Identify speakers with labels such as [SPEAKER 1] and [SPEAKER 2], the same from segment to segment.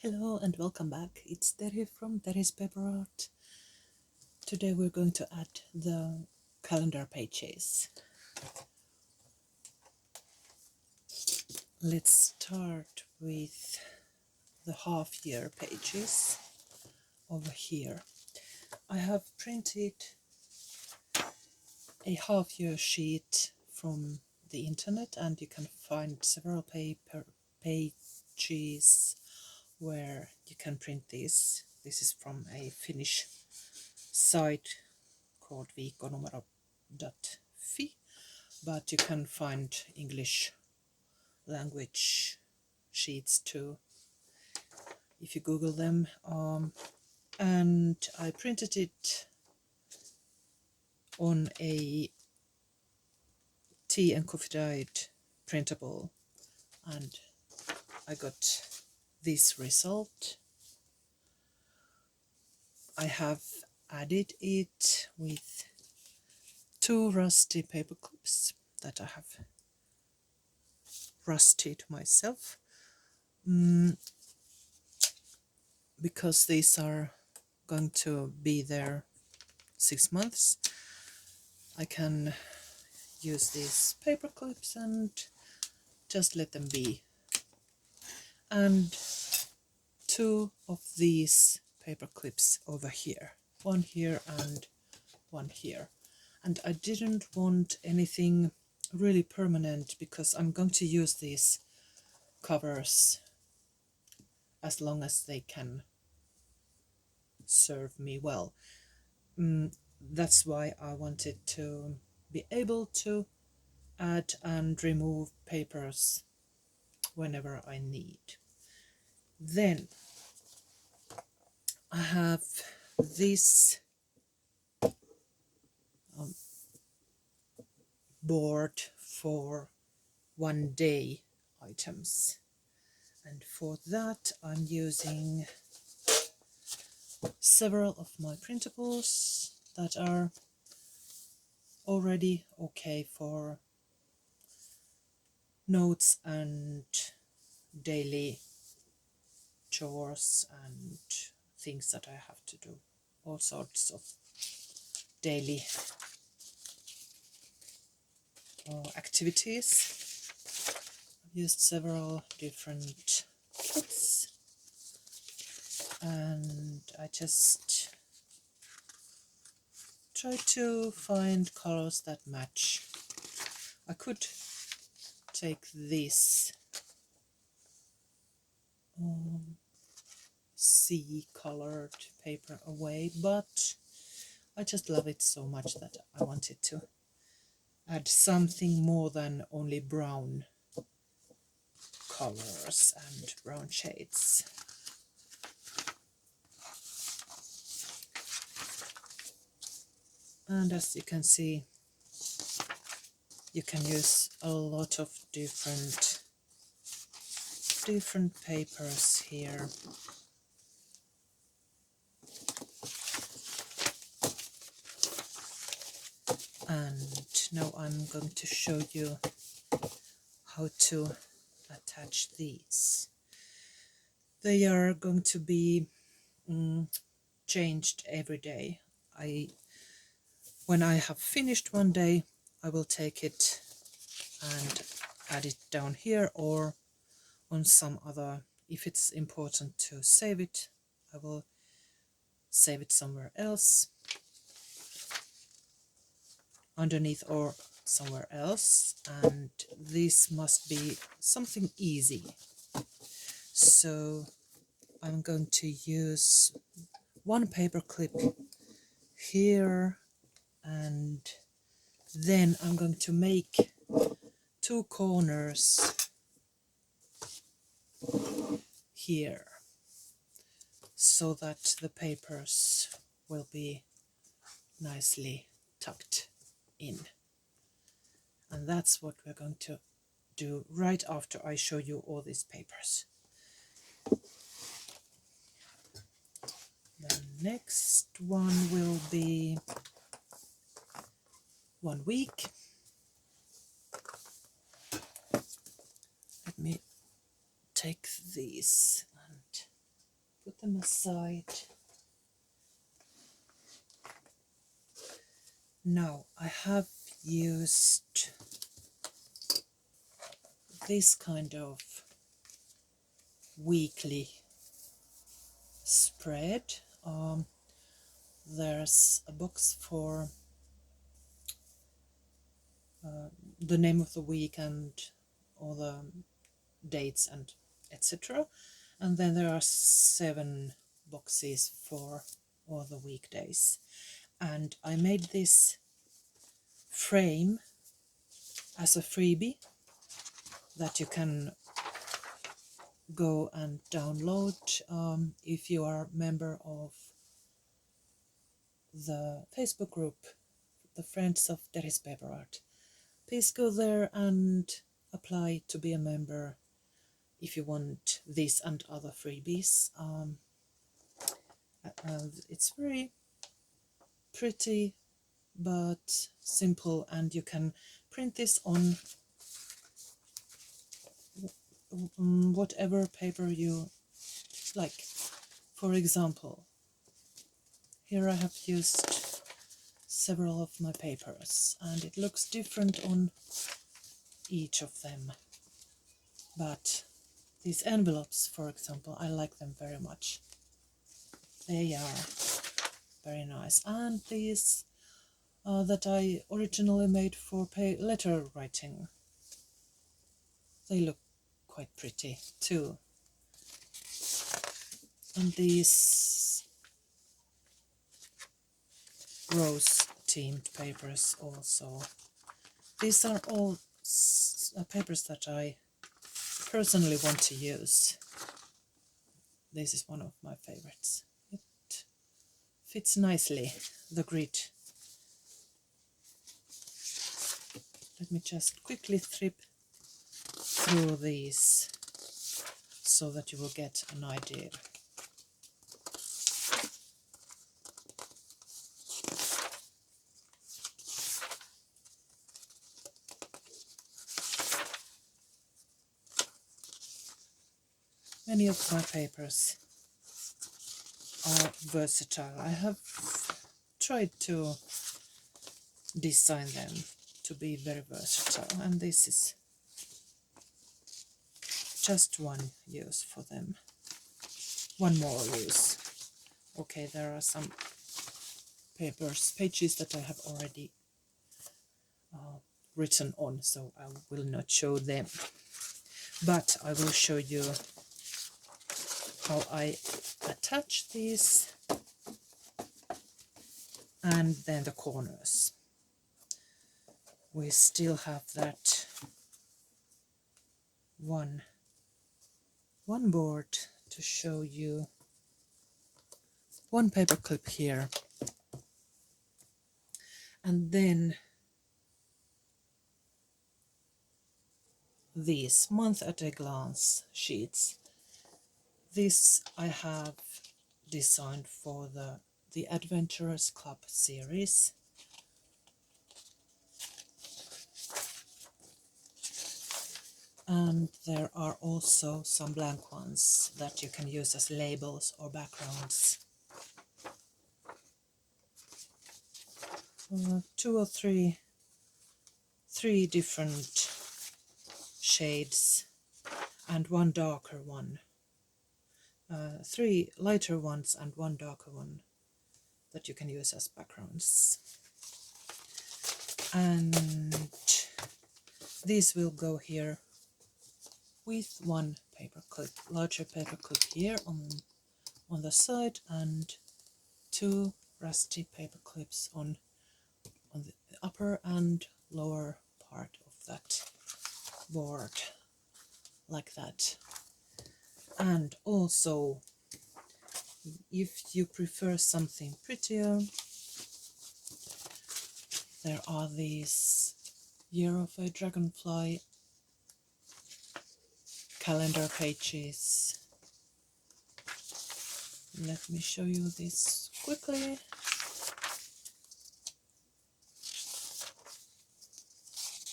[SPEAKER 1] Hello and welcome back. It's Terry from Terry's Paper Art. Today we're going to add the calendar pages. Let's start with the half-year pages over here. I have printed a half-year sheet from the internet, and you can find several paper pages where you can print these. This is from a Finnish site called viikkonumero.fi, but you can find English language sheets too if you Google them. And I printed it on a tea and coffee dyed printable, and I got this result. I have added it with 2 rusty paper clips that I have rusted myself, because these are going to be there 6 months. I can use these paper clips and just let them be. And 2 of these paper clips over here, one here and one here. And I didn't want anything really permanent because I'm going to use these covers as long as they can serve me well. That's why I wanted to be able to add and remove papers whenever I need. Then I have this board for 1 day items, and for that I'm using several of my printables that are already okay for notes and daily chores and things that I have to do, all sorts of daily activities. I've used several different kits, and I just try to find colors that match. I could take this sea colored paper away, but I just love it so much that I wanted to add something more than only brown colors and brown shades. And as you can see, you can use a lot of different papers here. And now I'm going to show you how to attach these. They are going to be changed every day. When I have finished one day, I will take it and add it down here or on some other. If it's important to save it, I will save it somewhere else, underneath or somewhere else. And this must be something easy, so I'm going to use 1 paper clip here, and then I'm going to make 2 corners here so that the papers will be nicely tucked in. And that's what we're going to do right after I show you all these papers. The next one will be 1 week. Let me take these and put them aside. Now I have used this kind of weekly spread. There's a box for the name of the week and all the dates and etc. And then there are 7 boxes for all the weekdays. And I made this frame as a freebie that you can go and download if you are a member of the Facebook group, the Friends of Paper Art. Please go there and apply to be a member if you want this and other freebies. It's very pretty but simple, and you can print this on whatever paper you like. For example, here I have used several of my papers and it looks different on each of them, but these envelopes, for example, I like them very much. They are very nice. And these that I originally made for letter writing, they look quite pretty too. And these rose themed papers also. These are all papers that I personally want to use. This is one of my favorites. It fits nicely, the grid. Let me just quickly flip through these so that you will get an idea. Many of my papers are versatile. I have tried to design them to be very versatile, and this is just one use for them. One more use. Okay, there are some pages that I have already written on, so I will not show them. But I will show you how I attach these and then the corners. We still have that one board to show you. One paper clip here, and then these month at a glance sheets. This I have designed for the Adventurers Club series. And there are also some blank ones that you can use as labels or backgrounds. 2 or 3 different shades and one darker one. 3 lighter ones and one darker one that you can use as backgrounds. And these will go here with one paper clip, larger paper clip here on the side, and 2 rusty paper clips on the upper and lower part of that board, like that. And also, if you prefer something prettier, there are these Year of a Dragonfly calendar pages. Let me show you this quickly.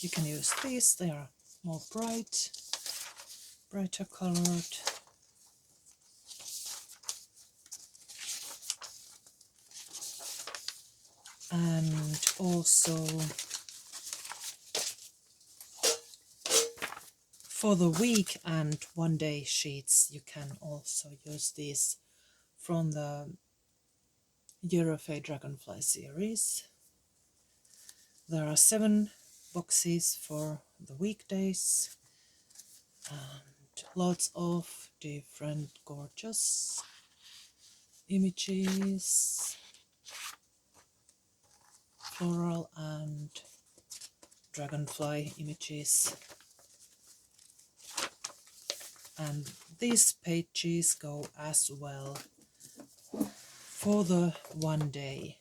[SPEAKER 1] You can use these, they are more brighter colored. And also for the week and 1 day sheets, you can also use these from the A Dragonfly series. There are 7 boxes for the weekdays and lots of different gorgeous images, floral and dragonfly images. And these pages go as well for the 1 day,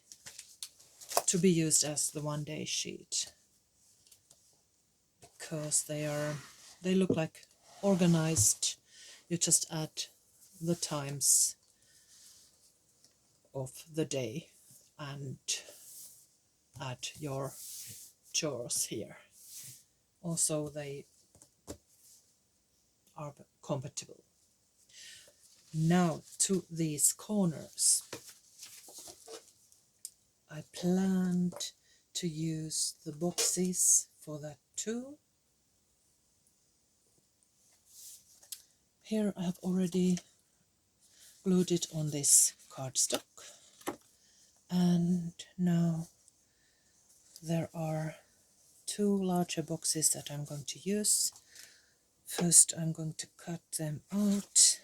[SPEAKER 1] to be used as the 1 day sheet, because they look like organized. You just add the times of the day and add your chores here. Also, they are compatible. Now to these corners. I planned to use the boxes for that too. Here I have already glued it on this cardstock, and now there are 2 larger boxes that I'm going to use. First I'm going to cut them out,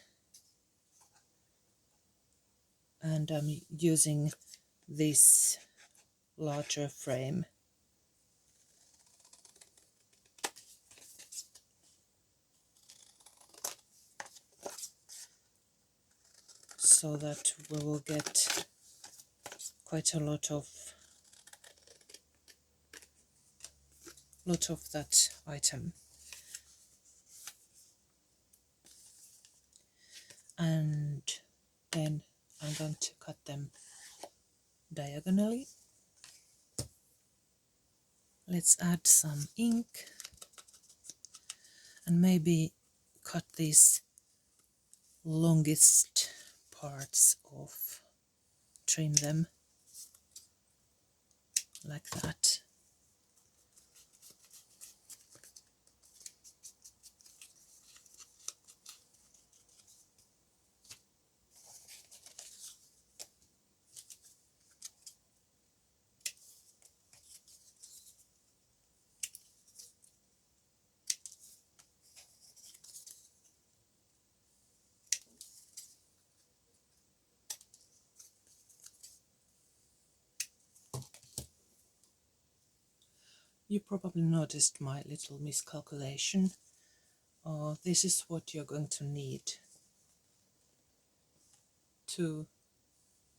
[SPEAKER 1] and I'm using this larger frame so that we will get quite a lot of that item. And then I'm going to cut them diagonally. Let's add some ink and maybe cut these longest parts off, trim them like that. You probably noticed my little miscalculation. This is what you're going to need. 2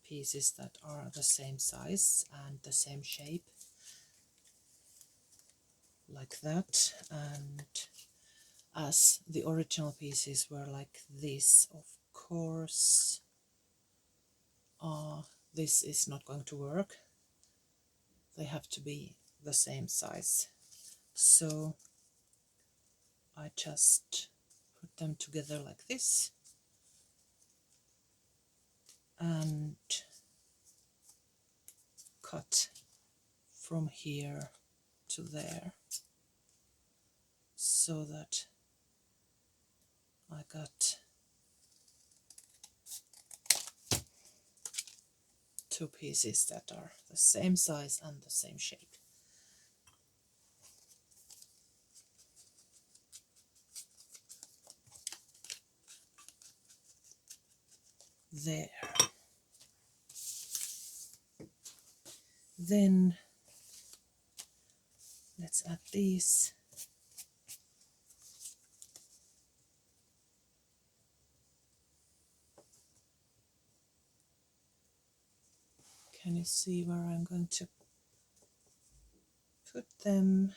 [SPEAKER 1] pieces that are the same size and the same shape, like that. And as the original pieces were like this, of course, this is not going to work. They have to be the same size. So I just put them together like this and cut from here to there, so that I got 2 pieces that are the same size and the same shape. There. Then let's add these. Can you see where I'm going to put them?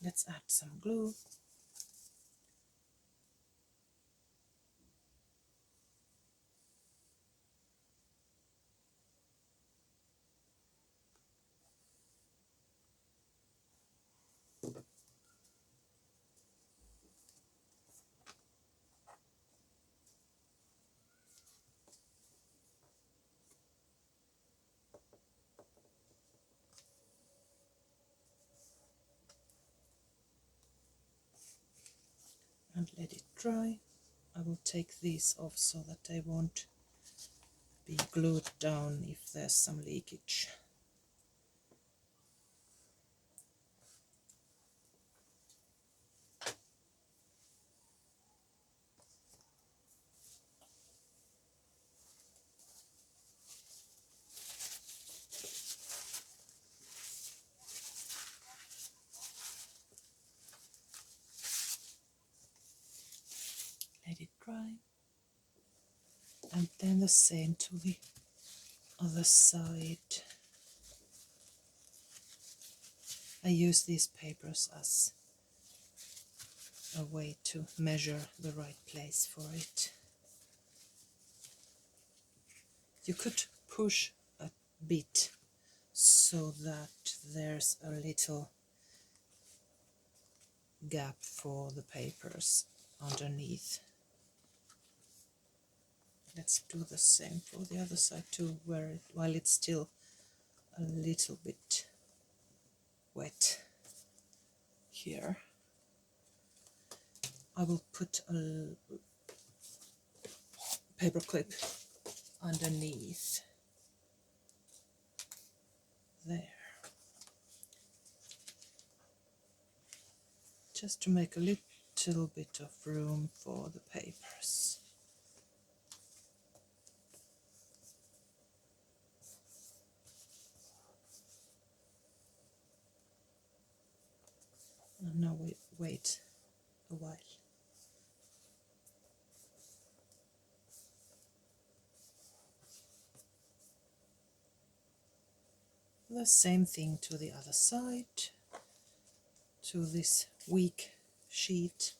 [SPEAKER 1] Let's add some glue. and let it dry. I will take these off so that they won't be glued down if there's some leakage. Let it dry. And then the same to the other side. I use these papers as a way to measure the right place for it. You could push a bit so that there's a little gap for the papers underneath. Let's do the same for the other side too, while it's still a little bit wet here. I will put a paper clip underneath there, just to make a little bit of room for the papers. And now we wait a while. The same thing to the other side, to this weak sheet.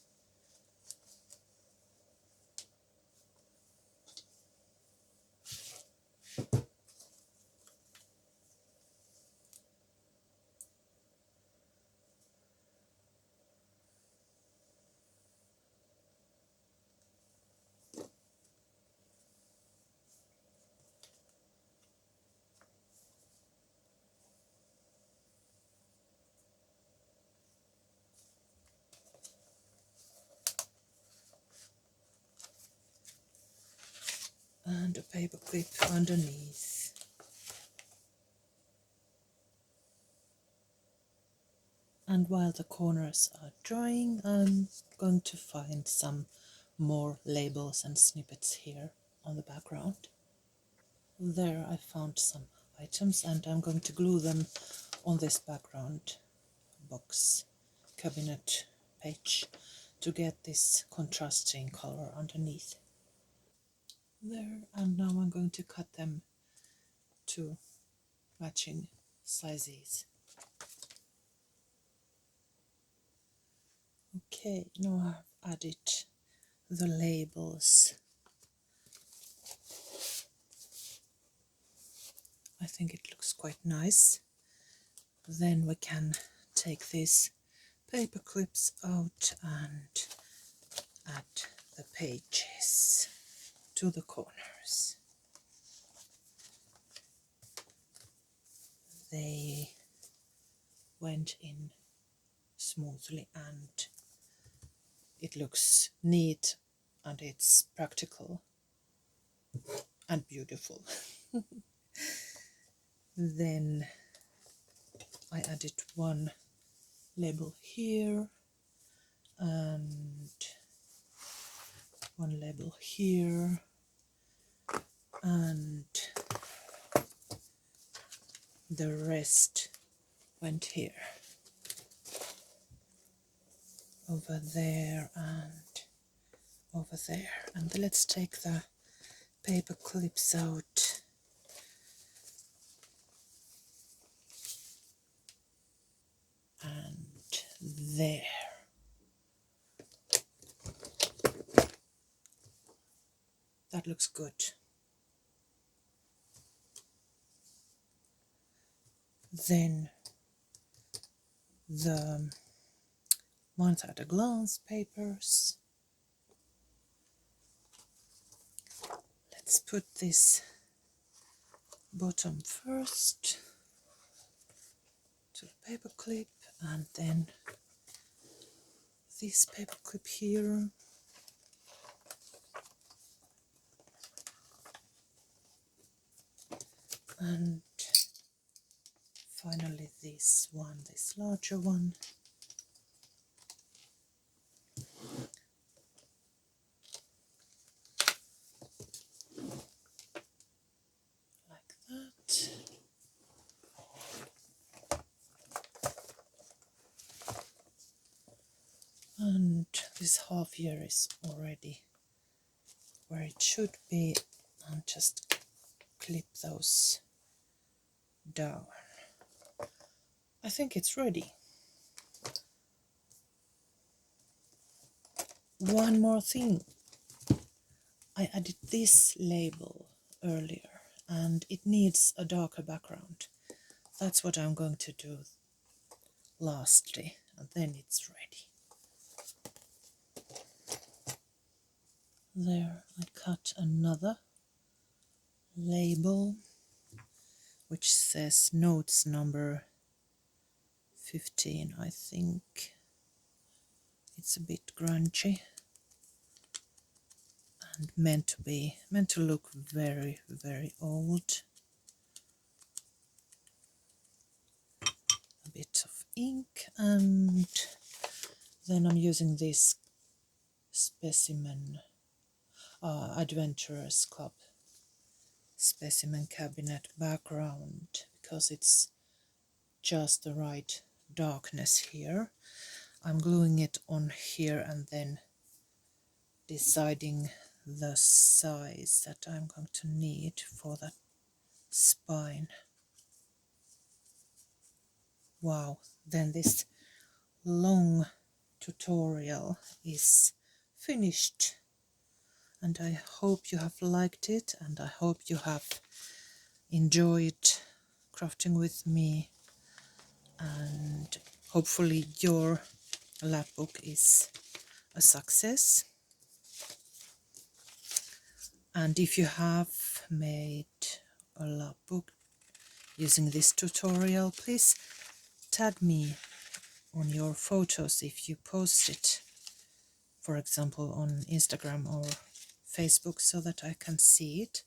[SPEAKER 1] And a paper clip underneath. And while the corners are drying, I'm going to find some more labels and snippets here on the background. There I found some items and I'm going to glue them on this background box cabinet page to get this contrasting color underneath. There, and now I'm going to cut them to matching sizes. Okay, now I've added the labels. I think it looks quite nice. Then we can take these paper clips out and add the pages to the corners. They went in smoothly and it looks neat and it's practical and beautiful. Then I added one label here and one label here and the rest went here, over there and over there. And let's take the paper clips out. And there. That looks good. Then the ones at a glance papers. Let's put this bottom first to the paper clip and then this paper clip here. And finally this one, this larger one. Like that. And this half year is already where it should be, and just clip those down. I think it's ready. One more thing. I added this label earlier and it needs a darker background. That's what I'm going to do lastly, and then it's ready. There, I cut another label which says notes number 15. I think it's a bit grungy and meant to look very, very old. A bit of ink, and then I'm using this Specimen Adventurers Club specimen cabinet background because it's just the right darkness here. I'm gluing it on here and then deciding the size that I'm going to need for that spine. Wow, then this long tutorial is finished, and I hope you have liked it, and I hope you have enjoyed crafting with me, and hopefully your lap book is a success. And if you have made a lap book using this tutorial, please tag me on your photos if you post it, for example on Instagram or Facebook, so that I can see it.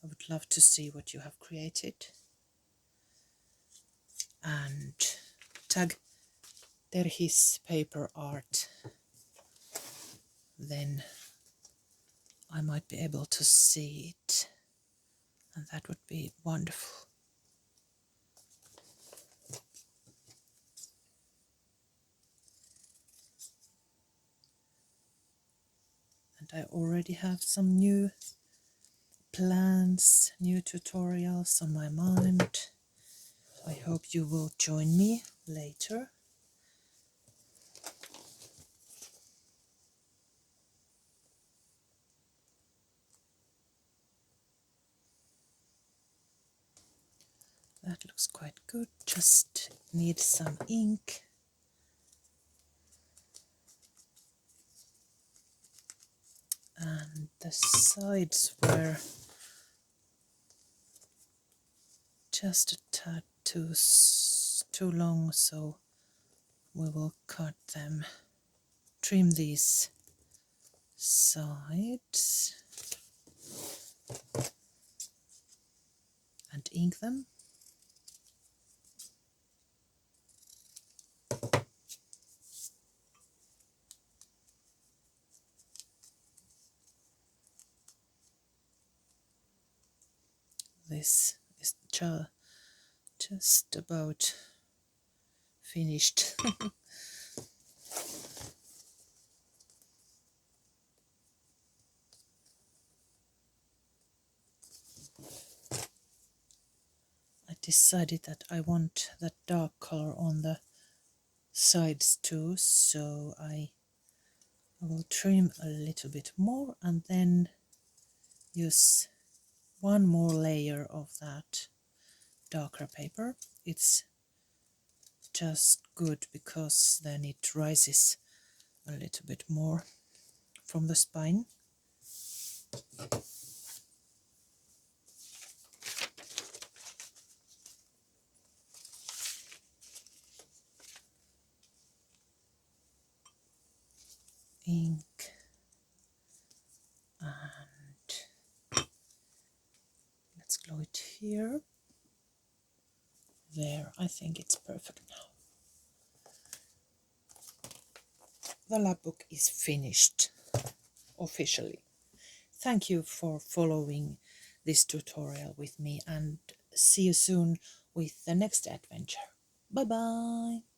[SPEAKER 1] I would love to see what you have created. And tag Terhis Paper Art, then I might be able to see it, and that would be wonderful. And I already have some new plans, new tutorials on my mind. I hope you will join me later. That looks quite good, just need some ink. And the sides were just a tad too long, so we will cut them, trim these sides and ink them. This is just about finished. I decided that I want that dark color on the sides too, so I will trim a little bit more and then use one more layer of that darker paper. It's just good because then it rises a little bit more from the spine. ink and let's glue it here. There, I think it's perfect now. The lab book is finished officially. Thank you for following this tutorial with me, and see you soon with the next adventure. Bye bye!